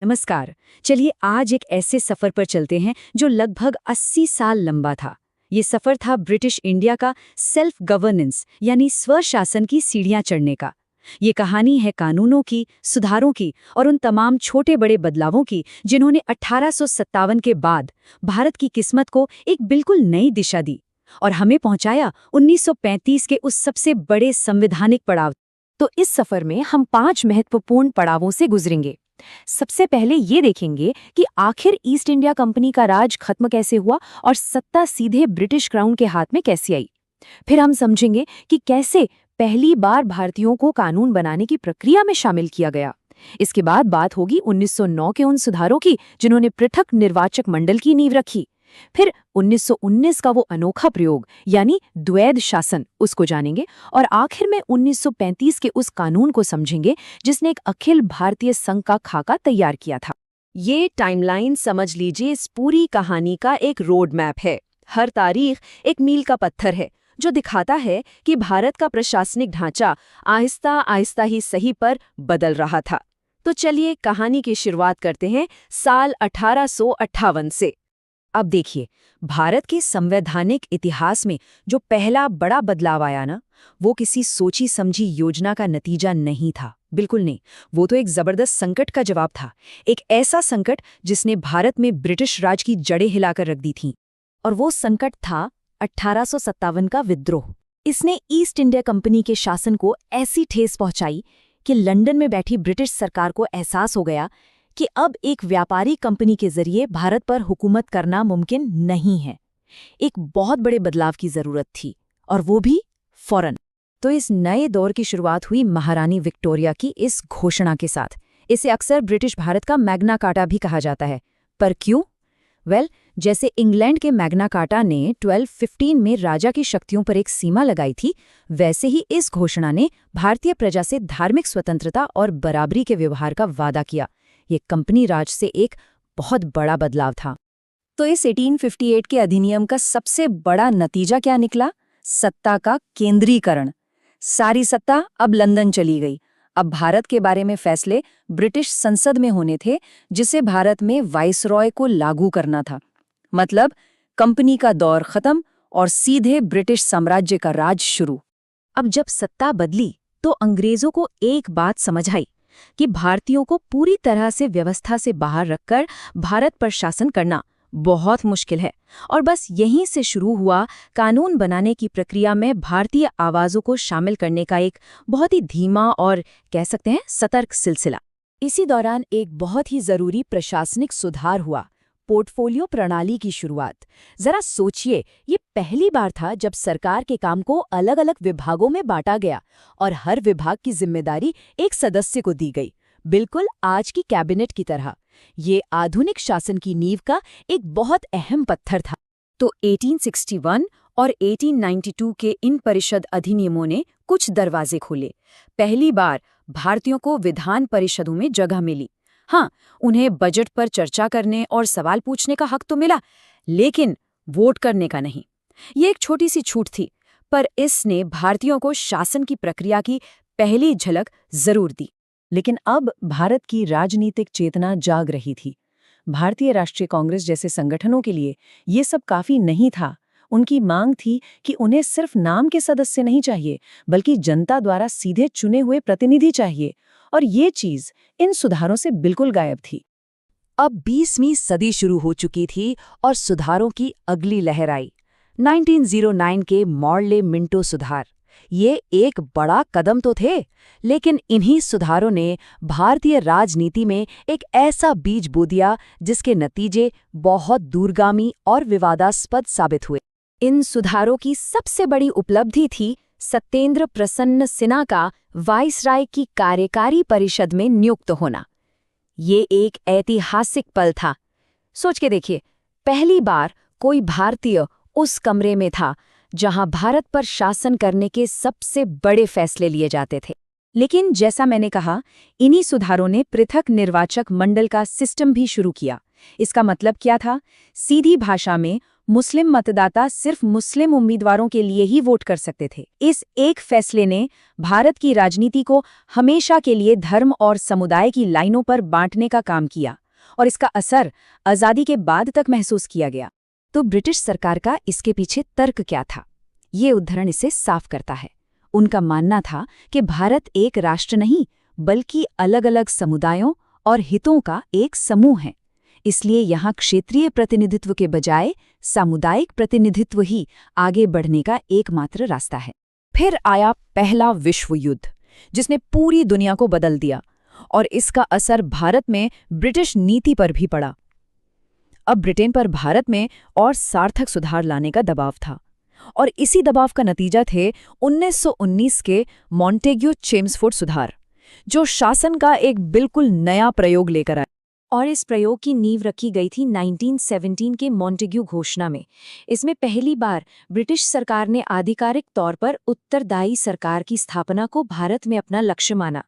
नमस्कार। चलिए आज एक ऐसे सफर पर चलते हैं जो लगभग 80 साल लंबा था। ये सफर था ब्रिटिश इंडिया का सेल्फ गवर्नेंस यानी स्वशासन की सीढ़ियां चढ़ने का। ये कहानी है कानूनों की, सुधारों की और उन तमाम छोटे बड़े बदलावों की जिन्होंने 1857 के बाद भारत की किस्मत को एक बिल्कुल नई दिशा दी और हमें पहुंचाया 1935 के उस सबसे बड़े संवैधानिक पड़ाव। तो इस सफर में हम 5 महत्वपूर्ण पड़ावों से गुजरेंगे। सबसे पहले ये देखेंगे कि आखिर ईस्ट इंडिया कंपनी का राज खत्म कैसे हुआ और सत्ता सीधे ब्रिटिश क्राउन के हाथ में कैसे आई। फिर हम समझेंगे कि कैसे पहली बार भारतीयों को कानून बनाने की प्रक्रिया में शामिल किया गया। इसके बाद बात होगी 1909 के उन सुधारों की जिन्होंने पृथक निर्वाचक मंडल की नींव रखी। फिर 1919 का वो अनोखा प्रयोग यानी द्वैध शासन, उसको जानेंगे और आखिर में 1935 के उस कानून को समझेंगे जिसने एक अखिल भारतीय संघ का खाका तैयार किया था। ये टाइमलाइन समझ लीजिए इस पूरी कहानी का एक रोड मैप है। हर तारीख एक मील का पत्थर है जो दिखाता है कि भारत का प्रशासनिक ढांचा आहिस्ता आहिस्ता ही सही पर बदल रहा था। तो चलिए कहानी की शुरुआत करते हैं साल 1858 से। अब देखिए, भारत के संवैधानिक इतिहास में जो पहला बड़ा बदलाव आया ना, वो किसी सोची समझी योजना का नतीजा नहीं था। बिल्कुल नहीं। वो तो एक जबरदस्त संकट का जवाब था। एक ऐसा संकट जिसने भारत में ब्रिटिश राज की जड़ें हिलाकर रख दी थीं। और वो संकट था 1857 का विद्रोह। इसने ईस्ट इंडिया कंपनी के शासन को ऐसी ठेस पहुंचाई कि लंदन में बैठी ब्रिटिश सरकार को एहसास हो गया कि अब एक व्यापारी कंपनी के जरिए भारत पर हुकूमत करना मुमकिन नहीं है। एक बहुत बड़े बदलाव की जरूरत थी और वो भी फौरन। तो इस नए दौर की शुरुआत हुई महारानी विक्टोरिया की इस घोषणा के साथ। इसे अक्सर ब्रिटिश भारत का मैग्ना कार्टा भी कहा जाता है। पर क्यों? जैसे इंग्लैंड के मैग्ना कार्टा ने 1215 में राजा की शक्तियों पर एक सीमा लगाई थी, वैसे ही इस घोषणा ने भारतीय प्रजा से धार्मिक स्वतंत्रता और बराबरी के व्यवहार का वादा किया। ये कंपनी राज से एक बहुत बड़ा बदलाव था। तो इस 1858 के अधिनियम का सबसे बड़ा नतीजा क्या निकला? सत्ता का केंद्रीकरण। सारी सत्ता अब लंदन चली गई। अब भारत के बारे में फैसले ब्रिटिश संसद में होने थे, जिसे भारत में वाइसरॉय को लागू करना था। मतलब कंपनी का दौर खत्म और सीधे ब्रिटिश साम्राज्य का राज शुरू। अब जब सत्ता बदली तो अंग्रेजों को एक बात समझ आई कि भारतीयों को पूरी तरह से व्यवस्था से बाहर रखकर भारत पर शासन करना बहुत मुश्किल है। और बस यहीं से शुरू हुआ कानून बनाने की प्रक्रिया में भारतीय आवाज़ों को शामिल करने का एक बहुत ही धीमा और कह सकते हैं सतर्क सिलसिला। इसी दौरान एक बहुत ही ज़रूरी प्रशासनिक सुधार हुआ, पोर्टफोलियो प्रणाली की शुरुआत। जरा सोचिए, ये पहली बार था जब सरकार के काम को अलग अलग विभागों में बांटा गया और हर विभाग की जिम्मेदारी एक सदस्य को दी गई, बिल्कुल आज की कैबिनेट की तरह। ये आधुनिक शासन की नींव का एक बहुत अहम पत्थर था। तो 1861 और 1892 के इन परिषद अधिनियमों ने कुछ दरवाजे खोले। पहली बार भारतीयों को विधान परिषदों में जगह मिली। हाँ, उन्हें बजट पर चर्चा करने और सवाल पूछने का हक तो मिला, लेकिन वोट करने का नहीं। ये एक छोटी सी छूट थी, पर इसने भारतीयों को शासन की प्रक्रिया की पहली झलक जरूर दी। लेकिन अब भारत की राजनीतिक चेतना जाग रही थी। भारतीय राष्ट्रीय कांग्रेस जैसे संगठनों के लिए ये सब काफी नहीं था। उनकी मांग थी कि उन्हें सिर्फ नाम के सदस्य नहीं चाहिए, बल्कि जनता द्वारा सीधे चुने हुए प्रतिनिधि चाहिए। और ये चीज इन सुधारों से बिल्कुल गायब थी। अब 20वीं सदी शुरू हो चुकी थी और सुधारों की अगली लहर आई। 1909 के मॉर्ले मिंटो सुधार। ये एक बड़ा कदम तो थे, लेकिन इन्हीं सुधारों ने भारतीय राजनीति में एक ऐसा बीज बो दिया जिसके नतीजे बहुत दूरगामी और विवादास्पद साबित हुए। इन सुधारों की सबसे बड़ी उपलब्धि थी सत्येंद्र प्रसन्न सिन्हा का वाइसराय की कार्यकारी परिषद में नियुक्त होना। ये एक ऐतिहासिक पल था। सोच के देखिए, पहली बार कोई भारतीय उस कमरे में था जहां भारत पर शासन करने के सबसे बड़े फैसले लिए जाते थे। लेकिन जैसा मैंने कहा, इन्हीं सुधारों ने पृथक निर्वाचक मंडल का सिस्टम भी शुरू किया। इसका मतलब क्या था? सीधी भाषा में मुस्लिम मतदाता सिर्फ मुस्लिम उम्मीदवारों के लिए ही वोट कर सकते थे। इस एक फैसले ने भारत की राजनीति को हमेशा के लिए धर्म और समुदाय की लाइनों पर बांटने का काम किया, और इसका असर आज़ादी के बाद तक महसूस किया गया। तो ब्रिटिश सरकार का इसके पीछे तर्क क्या था? ये उद्धरण इसे साफ करता है। उनका मानना था कि भारत एक राष्ट्र नहीं, बल्कि अलग-अलग समुदायों और हितों का एक समूह है। इसलिए यहाँ क्षेत्रीय प्रतिनिधित्व के बजाय सामुदायिक प्रतिनिधित्व ही आगे बढ़ने का एकमात्र रास्ता है। फिर आया पहला विश्व युद्ध, जिसने पूरी दुनिया को बदल दिया, और इसका असर भारत में ब्रिटिश नीति पर भी पड़ा। अब ब्रिटेन पर भारत में और सार्थक सुधार लाने का दबाव था, और इसी दबाव का नतीजा थे 1919 के मॉन्टेग्यू-चेम्सफोर्ड सुधार, जो शासन का एक बिल्कुल नया प्रयोग लेकर आए। और इस प्रयोग की नींव रखी गई थी 1917 के मॉन्टेग्यू घोषणा में। इसमें पहली बार ब्रिटिश सरकार ने आधिकारिक तौर पर उत्तरदायी सरकार की स्थापना को भारत में अपना लक्ष्य माना।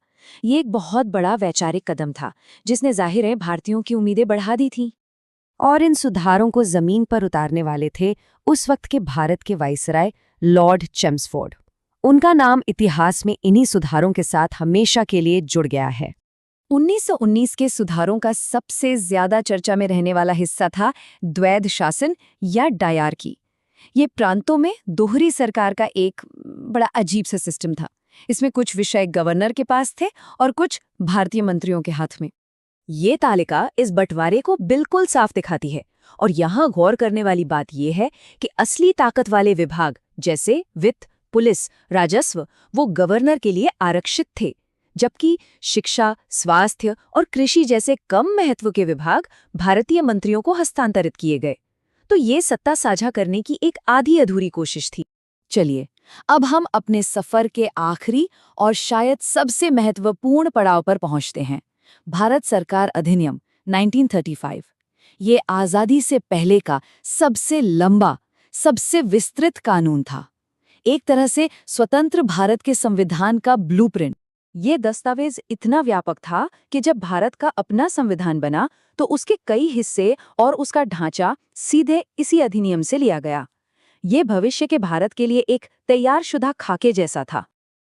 ये एक बहुत बड़ा वैचारिक कदम था, जिसने जाहिर है भारतीयों की उम्मीदें बढ़ा दी थीं। और इन सुधारों को जमीन पर उतारने वाले थे उस वक्त के भारत के वाइसराय लॉर्ड चेम्सफोर्ड। उनका नाम इतिहास में इन्हीं सुधारों के साथ हमेशा के लिए जुड़ गया है। 1919 के सुधारों का सबसे ज्यादा चर्चा में रहने वाला हिस्सा था द्वैध शासन या डायार्की। ये प्रांतों में दोहरी सरकार का एक बड़ा अजीब सा सिस्टम था। इसमें कुछ विषय गवर्नर के पास थे और कुछ भारतीय मंत्रियों के हाथ में। ये तालिका इस बंटवारे को बिल्कुल साफ दिखाती है, और यहाँ गौर करने वाली बात यह है कि असली ताकत वाले विभाग जैसे वित्त, पुलिस, राजस्व वो गवर्नर के लिए आरक्षित थे, जबकि शिक्षा, स्वास्थ्य और कृषि जैसे कम महत्व के विभाग भारतीय मंत्रियों को हस्तांतरित किए गए। तो ये सत्ता साझा करने की एक आधी अधूरी कोशिश थी। चलिए, अब हम अपने सफर के आखिरी और शायद सबसे महत्वपूर्ण पड़ाव पर पहुंचते हैं। भारत सरकार अधिनियम 1935। ये आज़ादी से पहले का सबसे लंबा, सबसे विस्तृत कानून था। एक तरह से स्वतंत्र भारत के संविधान का ब्लूप्रिंट। ये दस्तावेज इतना व्यापक था कि जब भारत का अपना संविधान बना तो उसके कई हिस्से और उसका ढांचा सीधे इसी अधिनियम से लिया गया। ये भविष्य के भारत के लिए एक तैयारशुदा खाके जैसा था।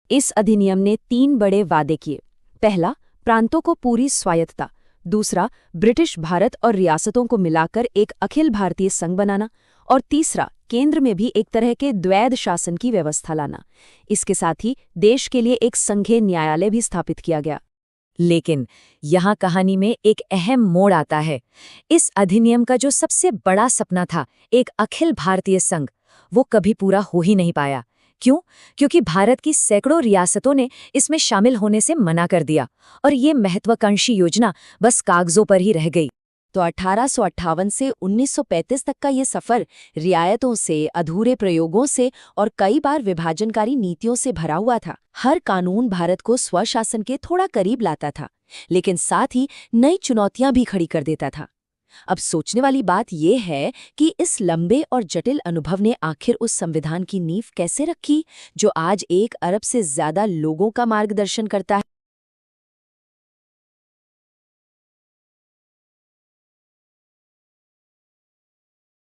इस अधिनियम ने 3 बड़े वादे किए। पहला, प्रांतों को पूरी स्वायत्तता। दूसरा, ब्रिटिश भारत और रियासतों को मिलाकर एक अखिल भारतीय संघ बनाना। और तीसरा, केंद्र में भी एक तरह के द्वैध शासन की व्यवस्था लाना। इसके साथ ही देश के लिए एक संघीय न्यायालय भी स्थापित किया गया। लेकिन यहाँ कहानी में एक अहम मोड़ आता है। इस अधिनियम का जो सबसे बड़ा सपना था, एक अखिल भारतीय संघ, वो कभी पूरा हो ही नहीं पाया। क्यों? क्योंकि भारत की सैकड़ों रियासतों ने इसमें शामिल होने से मना कर दिया, और ये महत्वाकांक्षी योजना बस कागजों पर ही रह गई। तो 1858 से 1935 तक का ये सफर रियायतों से, अधूरे प्रयोगों से और कई बार विभाजनकारी नीतियों से भरा हुआ था। हर कानून भारत को स्वशासन के थोड़ा करीब लाता था, लेकिन साथ ही नई चुनौतियां भी खड़ी कर देता था। अब सोचने वाली बात यह है कि इस लंबे और जटिल अनुभव ने आखिर उस संविधान की नींव कैसे रखी, जो आज 1 अरब से ज्यादा लोगों का मार्गदर्शन करता है।